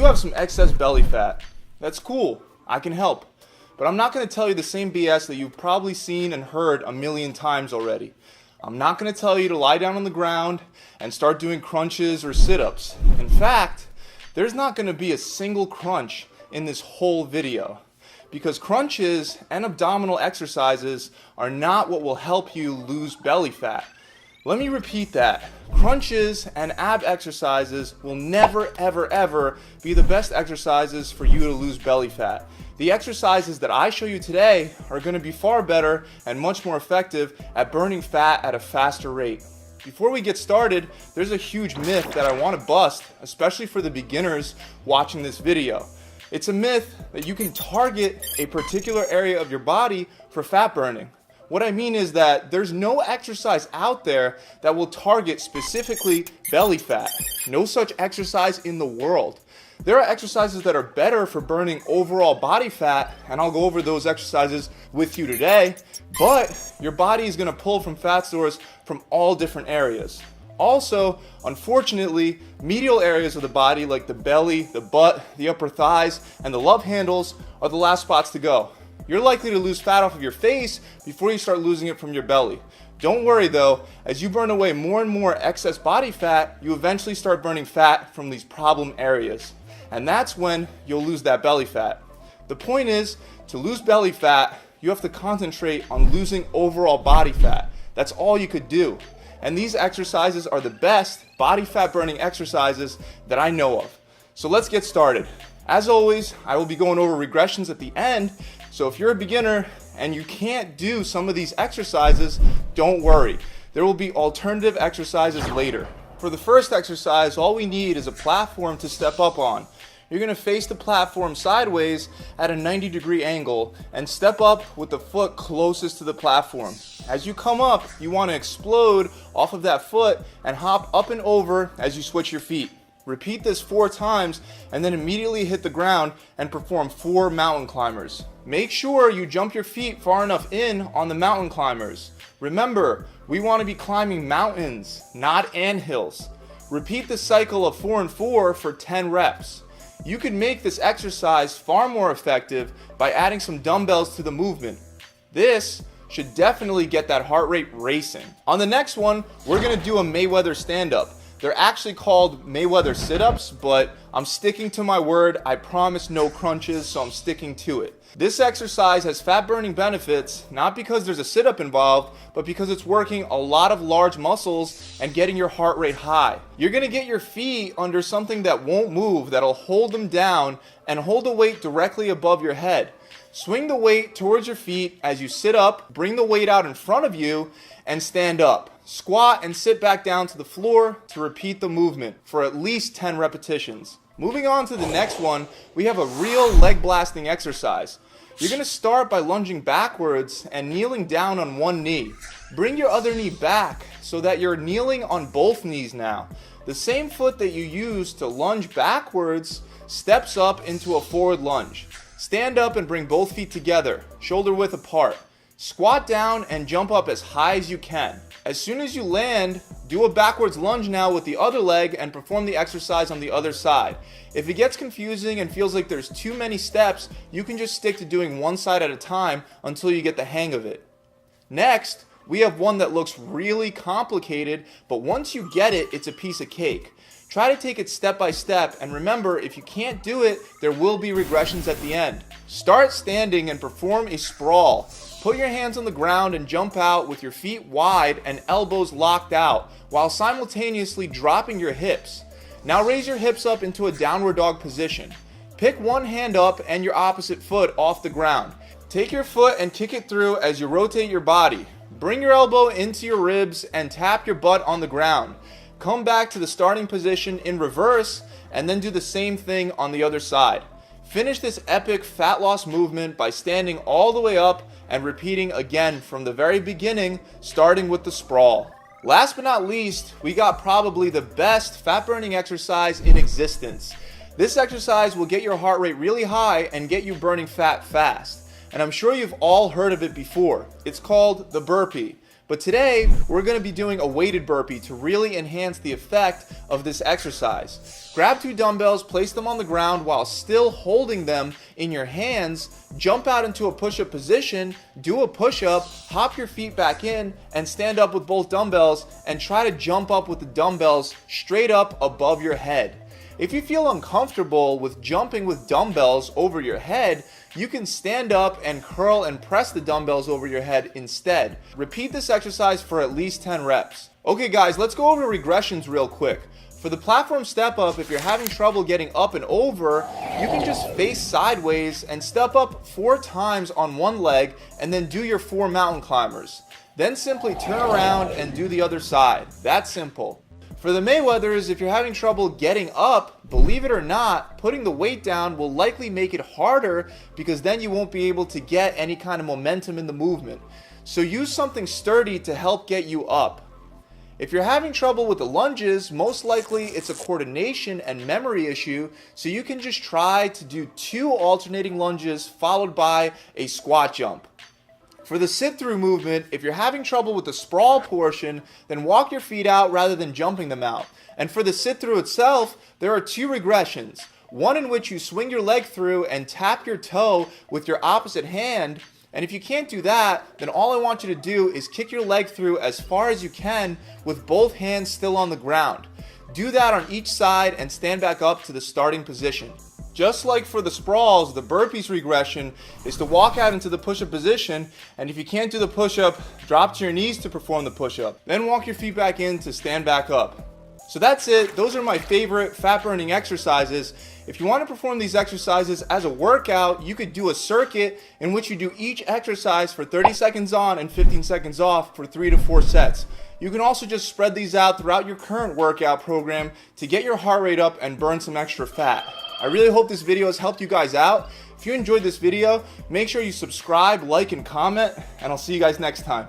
have some excess belly fat. That's cool, I can help. But I'm not going to tell you the same BS that you've probably seen and heard a million times already. I'm not going to tell you to lie down on the ground and start doing crunches or sit-ups. In fact, there's not going to be a single crunch in this whole video, because crunches and abdominal exercises are not what will help you lose belly fat. Let me repeat that. Crunches and ab exercises will never, ever, ever be the best exercises for you to lose belly fat. The exercises that I show you today are going to be far better and much more effective at burning fat at a faster rate. Before we get started, there's a huge myth that I want to bust, especially for the beginners watching this video. It's a myth that you can target a particular area of your body for fat burning. What I mean is that there's no exercise out there that will target specifically belly fat. No such exercise in the world. There are exercises that are better for burning overall body fat, and I'll go over those exercises with you today, but your body is going to pull from fat stores from all different areas. Also, unfortunately, medial areas of the body like the belly, the butt, the upper thighs, and the love handles are the last spots to go. You're likely to lose fat off of your face before you start losing it from your belly. Don't worry though, as you burn away more and more excess body fat, you eventually start burning fat from these problem areas. And that's when you'll lose that belly fat. The point is, to lose belly fat, you have to concentrate on losing overall body fat. That's all you could do. And these exercises are the best body fat burning exercises that I know of. So let's get started. As always, I will be going over regressions at the end, so if you're a beginner and you can't do some of these exercises, don't worry. There will be alternative exercises later. For the first exercise, all we need is a platform to step up on. You're going to face the platform sideways at a 90-degree angle and step up with the foot closest to the platform. As you come up, you want to explode off of that foot and hop up and over as you switch your feet. Repeat this 4 times and then immediately hit the ground and perform 4 mountain climbers. Make sure you jump your feet far enough in on the mountain climbers. Remember, we want to be climbing mountains, not anthills. Repeat the cycle of 4 and 4 for 10 reps. You can make this exercise far more effective by adding some dumbbells to the movement. This should definitely get that heart rate racing. On the next one, we're going to do a Mayweather stand-up. They're actually called Mayweather sit-ups, but I'm sticking to my word. I promise no crunches, so I'm sticking to it. This exercise has fat-burning benefits, not because there's a sit-up involved, but because it's working a lot of large muscles and getting your heart rate high. You're going to get your feet under something that won't move, that'll hold them down, and hold the weight directly above your head. Swing the weight towards your feet as you sit up, bring the weight out in front of you, and stand up. Squat and sit back down to the floor to repeat the movement for at least 10 repetitions. Moving on to the next one, we have a real leg blasting exercise. You're going to start by lunging backwards and kneeling down on one knee. Bring your other knee back so that you're kneeling on both knees now. The same foot that you used to lunge backwards steps up into a forward lunge. Stand up and bring both feet together, shoulder width apart. Squat down and jump up as high as you can. As soon as you land, do a backwards lunge now with the other leg and perform the exercise on the other side. If it gets confusing and feels like there's too many steps, you can just stick to doing one side at a time until you get the hang of it. Next, we have one that looks really complicated, but once you get it, it's a piece of cake. Try to take it step by step, and remember, if you can't do it, there will be regressions at the end. Start standing and perform a sprawl. Put your hands on the ground and jump out with your feet wide and elbows locked out, while simultaneously dropping your hips. Now raise your hips up into a downward dog position. Pick one hand up and your opposite foot off the ground. Take your foot and kick it through as you rotate your body. Bring your elbow into your ribs and tap your butt on the ground. Come back to the starting position in reverse and then do the same thing on the other side. Finish this epic fat loss movement by standing all the way up and repeating again from the very beginning, starting with the sprawl. Last but not least, we got probably the best fat burning exercise in existence. This exercise will get your heart rate really high and get you burning fat fast. And I'm sure you've all heard of it before. It's called the burpee. But today, we're going to be doing a weighted burpee to really enhance the effect of this exercise. Grab 2 dumbbells, place them on the ground while still holding them in your hands, jump out into a push-up position, do a push-up, hop your feet back in, and stand up with both dumbbells and try to jump up with the dumbbells straight up above your head. If you feel uncomfortable with jumping with dumbbells over your head, you can stand up and curl and press the dumbbells over your head instead. Repeat this exercise for at least 10 reps. Okay guys, let's go over regressions real quick. For the platform step up, if you're having trouble getting up and over, you can just face sideways and step up 4 times on one leg and then do your 4 mountain climbers. Then simply turn around and do the other side. That's simple. For the Mayweathers, if you're having trouble getting up, believe it or not, putting the weight down will likely make it harder because then you won't be able to get any kind of momentum in the movement. So use something sturdy to help get you up. If you're having trouble with the lunges, most likely it's a coordination and memory issue, so you can just try to do 2 alternating lunges followed by a squat jump. For the sit-through movement, if you're having trouble with the sprawl portion, then walk your feet out rather than jumping them out. And for the sit-through itself, there are 2 regressions. One in which you swing your leg through and tap your toe with your opposite hand. And if you can't do that, then all I want you to do is kick your leg through as far as you can with both hands still on the ground. Do that on each side and stand back up to the starting position. Just like for the sprawls, the burpees regression is to walk out into the push-up position, and if you can't do the push-up, drop to your knees to perform the push-up. Then walk your feet back in to stand back up. So that's it. Those are my favorite fat-burning exercises. If you want to perform these exercises as a workout, you could do a circuit in which you do each exercise for 30 seconds on and 15 seconds off for 3 to 4 sets. You can also just spread these out throughout your current workout program to get your heart rate up and burn some extra fat. I really hope this video has helped you guys out. If you enjoyed this video, make sure you subscribe, like, and comment, and I'll see you guys next time.